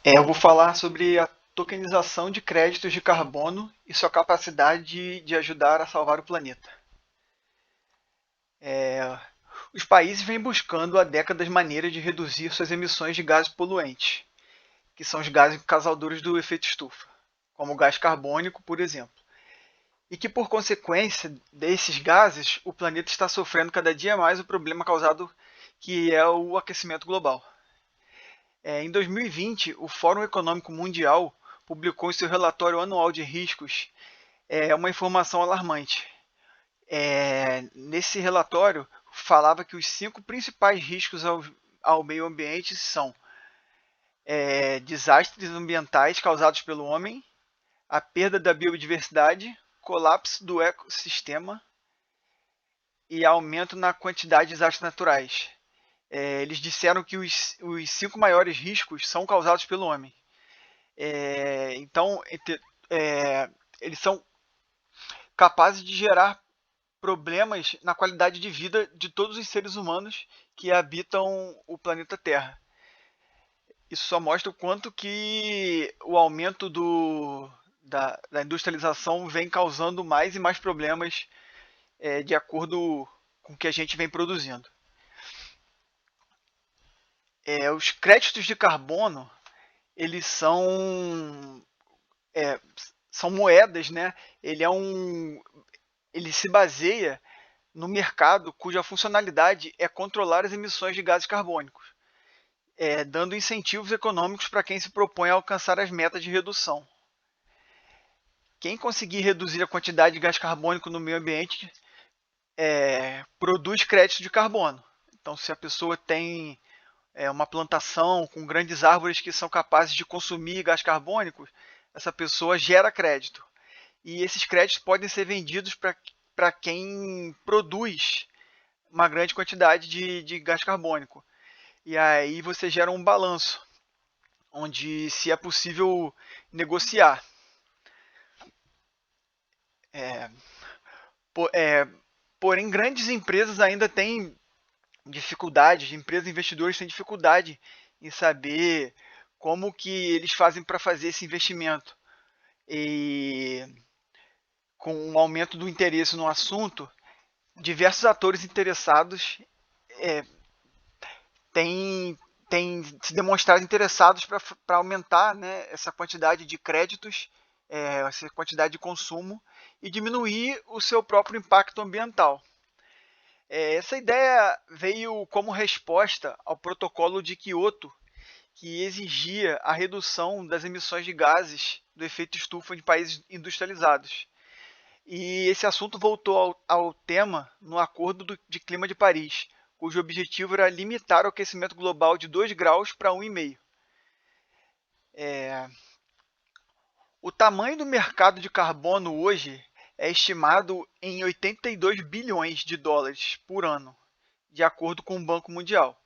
Eu vou falar sobre a tokenização de créditos de carbono e sua capacidade de ajudar a salvar o planeta. Os países vêm buscando há décadas maneiras de reduzir suas emissões de gases poluentes, que são os gases causadores do efeito estufa, como o gás carbônico, por exemplo. E que, por consequência desses gases, o planeta está sofrendo cada dia mais o problema causado, que é o aquecimento global. Em 2020, o Fórum Econômico Mundial publicou em seu relatório anual de riscos uma informação alarmante. Nesse relatório, falava que os 5 principais riscos ao meio ambiente são desastres ambientais causados pelo homem, a perda da biodiversidade, colapso do ecossistema e aumento na quantidade de desastres naturais. Eles disseram que os 5 maiores riscos são causados pelo homem. Então, eles são capazes de gerar problemas na qualidade de vida de todos os seres humanos que habitam o planeta Terra. Isso só mostra o quanto que o aumento da industrialização vem causando mais e mais problemas de acordo com o que a gente vem produzindo. Os créditos de carbono, eles são moedas, né? Ele se baseia no mercado cuja funcionalidade é controlar as emissões de gases carbônicos, dando incentivos econômicos para quem se propõe a alcançar as metas de redução. Quem conseguir reduzir a quantidade de gás carbônico no meio ambiente produz créditos de carbono. Então, se a pessoa tem uma plantação com grandes árvores que são capazes de consumir gás carbônico, essa pessoa gera crédito. E esses créditos podem ser vendidos para quem produz uma grande quantidade de gás carbônico. E aí você gera um balanço, onde se é possível negociar. É, porém, grandes empresas ainda têm dificuldade, empresas e investidores têm dificuldade em saber como que eles fazem para fazer esse investimento. E com o aumento do interesse no assunto, diversos atores interessados é, têm, têm se demonstrado interessados para aumentar, né, essa quantidade de créditos, essa quantidade de consumo e diminuir o seu próprio impacto ambiental. Essa ideia veio como resposta ao protocolo de Quioto, que exigia a redução das emissões de gases do efeito estufa de países industrializados. E esse assunto voltou ao tema no Acordo de Clima de Paris, cujo objetivo era limitar o aquecimento global de 2 graus para 1,5. É, o tamanho do mercado de carbono hoje é estimado em 82 bilhões de dólares por ano, de acordo com o Banco Mundial.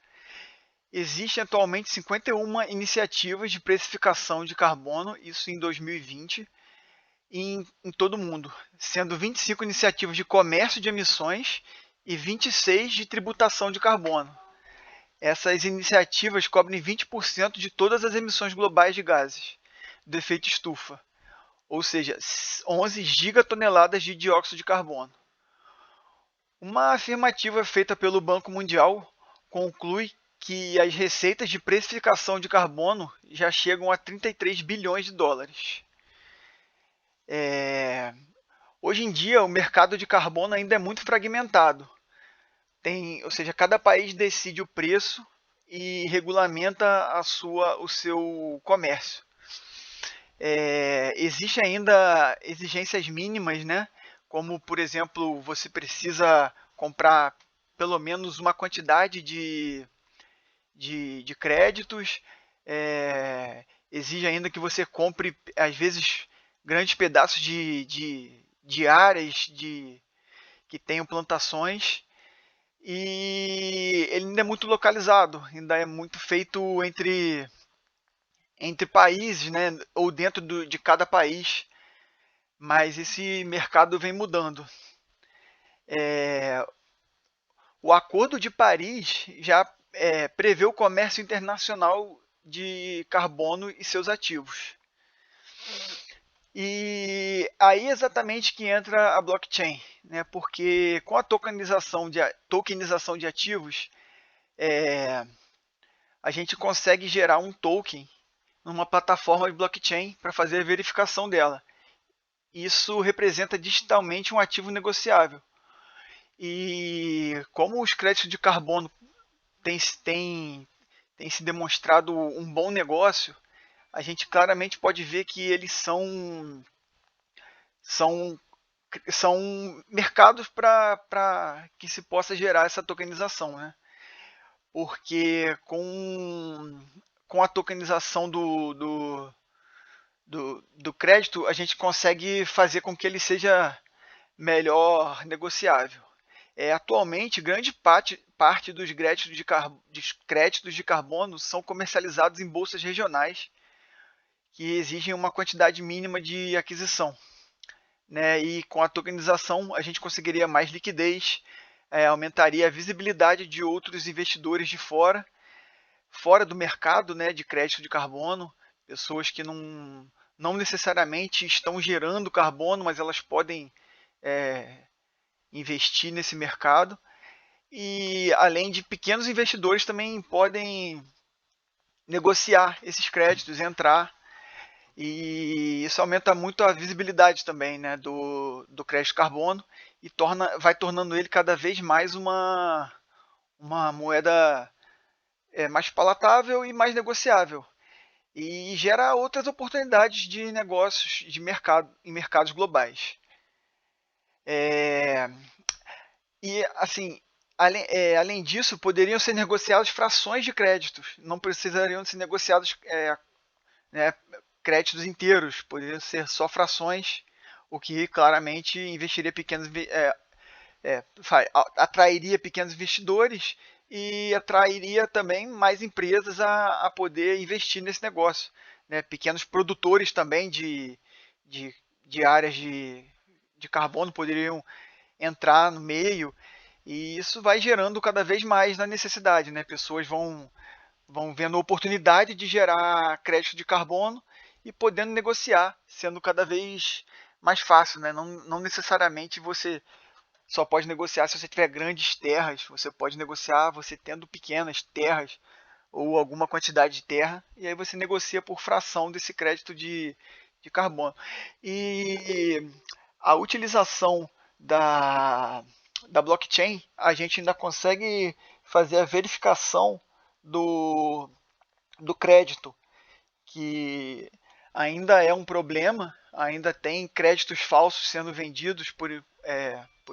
Existem atualmente 51 iniciativas de precificação de carbono, isso em 2020, em todo o mundo, sendo 25 iniciativas de comércio de emissões e 26 de tributação de carbono. Essas iniciativas cobrem 20% de todas as emissões globais de gases do efeito estufa, ou seja, 11 gigatoneladas de dióxido de carbono. Uma afirmativa feita pelo Banco Mundial conclui que as receitas de precificação de carbono já chegam a 33 bilhões de dólares. Hoje em dia, o mercado de carbono ainda é muito fragmentado. Ou seja, cada país decide o preço e regulamenta o seu comércio. Existem ainda exigências mínimas, né? Como, por exemplo, você precisa comprar pelo menos uma quantidade de créditos. Exige ainda que você compre, às vezes, grandes pedaços de áreas que tenham plantações. E ele ainda é muito localizado, ainda é muito feito entre países, né? Ou dentro de cada país. Mas esse mercado vem mudando. O Acordo de Paris já prevê o comércio internacional de carbono e seus ativos. E aí exatamente que entra a blockchain, né? Porque com a tokenização de ativos, a gente consegue gerar um token numa plataforma de blockchain para fazer a verificação dela. Isso representa digitalmente um ativo negociável. E como os créditos de carbono têm se demonstrado um bom negócio, a gente claramente pode ver que eles são, são mercados para que se possa gerar essa tokenização, né? Porque com a tokenização do crédito, a gente consegue fazer com que ele seja melhor negociável. Atualmente, grande parte dos créditos de carbono são comercializados em bolsas regionais que exigem uma quantidade mínima de aquisição, né? E com a tokenização a gente conseguiria mais liquidez, aumentaria a visibilidade de outros investidores de fora do mercado, né, de crédito de carbono, pessoas que não necessariamente estão gerando carbono, mas elas podem investir nesse mercado. E além de pequenos investidores também podem negociar esses créditos, entrar. E isso aumenta muito a visibilidade também, né, do crédito carbono e vai tornando ele cada vez mais uma moeda mais palatável e mais negociável. E gera outras oportunidades de negócios de mercado em mercados globais. E assim, além disso, poderiam ser negociadas frações de créditos, não precisariam ser negociados né, créditos inteiros, poderiam ser só frações, o que claramente atrairia pequenos investidores e atrairia também mais empresas a poder investir nesse negócio, né? Pequenos produtores também de, de áreas de carbono poderiam entrar no meio, e isso vai gerando cada vez mais na necessidade, né? Pessoas vão vendo a oportunidade de gerar crédito de carbono e podendo negociar, sendo cada vez mais fácil, né? Não necessariamente você só pode negociar se você tiver grandes terras, você pode negociar você tendo pequenas terras ou alguma quantidade de terra, e aí você negocia por fração desse crédito de carbono. E a utilização da blockchain, a gente ainda consegue fazer a verificação do, do crédito, que ainda é um problema, ainda tem créditos falsos sendo vendidos por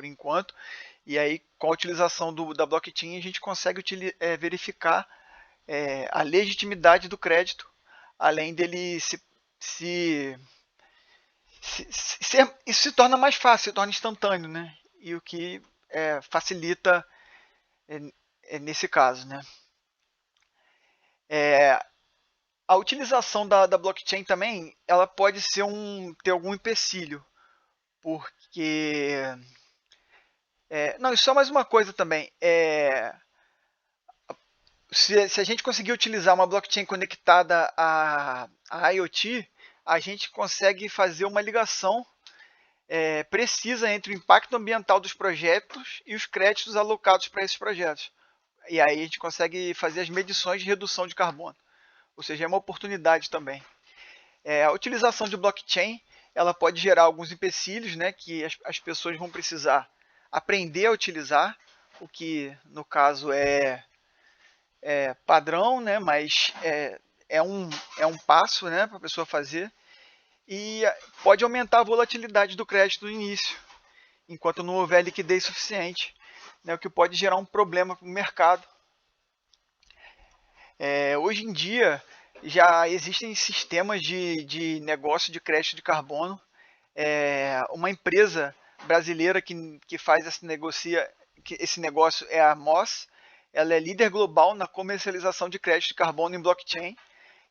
enquanto, e aí com a utilização da blockchain a gente consegue verificar a legitimidade do crédito, além dele isso se torna mais fácil, se torna instantâneo, né? E o que facilita nesse caso, né? A utilização da blockchain também, ela pode ter algum empecilho, porque não, e só mais uma coisa também. Se a gente conseguir utilizar uma blockchain conectada a IoT, a gente consegue fazer uma ligação precisa entre o impacto ambiental dos projetos e os créditos alocados para esses projetos. E aí a gente consegue fazer as medições de redução de carbono. Ou seja, é uma oportunidade também. A utilização de blockchain, ela pode gerar alguns empecilhos, né, que as pessoas vão precisar aprender a utilizar, o que no caso é padrão, né, mas é um passo, né, para a pessoa fazer. E pode aumentar a volatilidade do crédito no início, enquanto não houver liquidez suficiente, né, o que pode gerar um problema para o mercado. Hoje em dia, já existem sistemas de negócio de crédito de carbono. Uma empresa brasileira que faz esse negócio é a Moss. Ela é líder global na comercialização de crédito de carbono em blockchain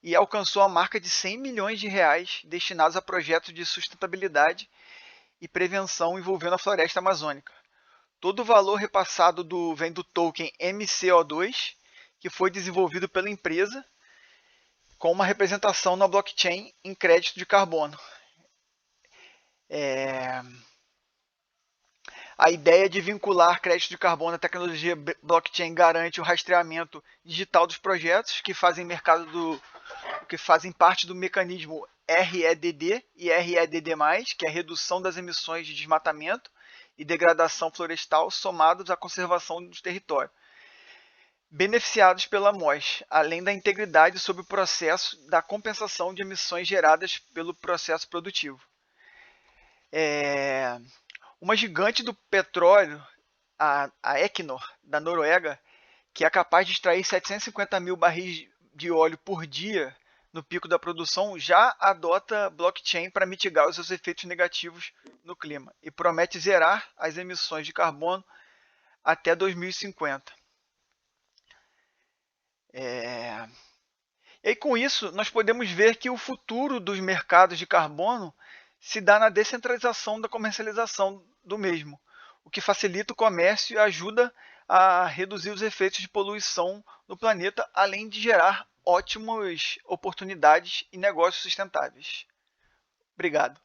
e alcançou a marca de 100 milhões de reais destinados a projetos de sustentabilidade e prevenção envolvendo a floresta amazônica. Todo o valor repassado vem do token MCO2, que foi desenvolvido pela empresa, com uma representação na blockchain em crédito de carbono. A ideia de vincular crédito de carbono à tecnologia blockchain garante o rastreamento digital dos projetos que fazem parte do mecanismo REDD e REDD+, que é a redução das emissões de desmatamento e degradação florestal somados à conservação do território, beneficiados pela MOS, além da integridade sobre o processo da compensação de emissões geradas pelo processo produtivo. Uma gigante do petróleo, a Equinor, da Noruega, que é capaz de extrair 750 mil barris de óleo por dia no pico da produção, já adota blockchain para mitigar os seus efeitos negativos no clima e promete zerar as emissões de carbono até 2050. E aí, com isso, nós podemos ver que o futuro dos mercados de carbono se dá na descentralização da comercialização do mesmo, o que facilita o comércio e ajuda a reduzir os efeitos de poluição no planeta, além de gerar ótimas oportunidades e negócios sustentáveis. Obrigado.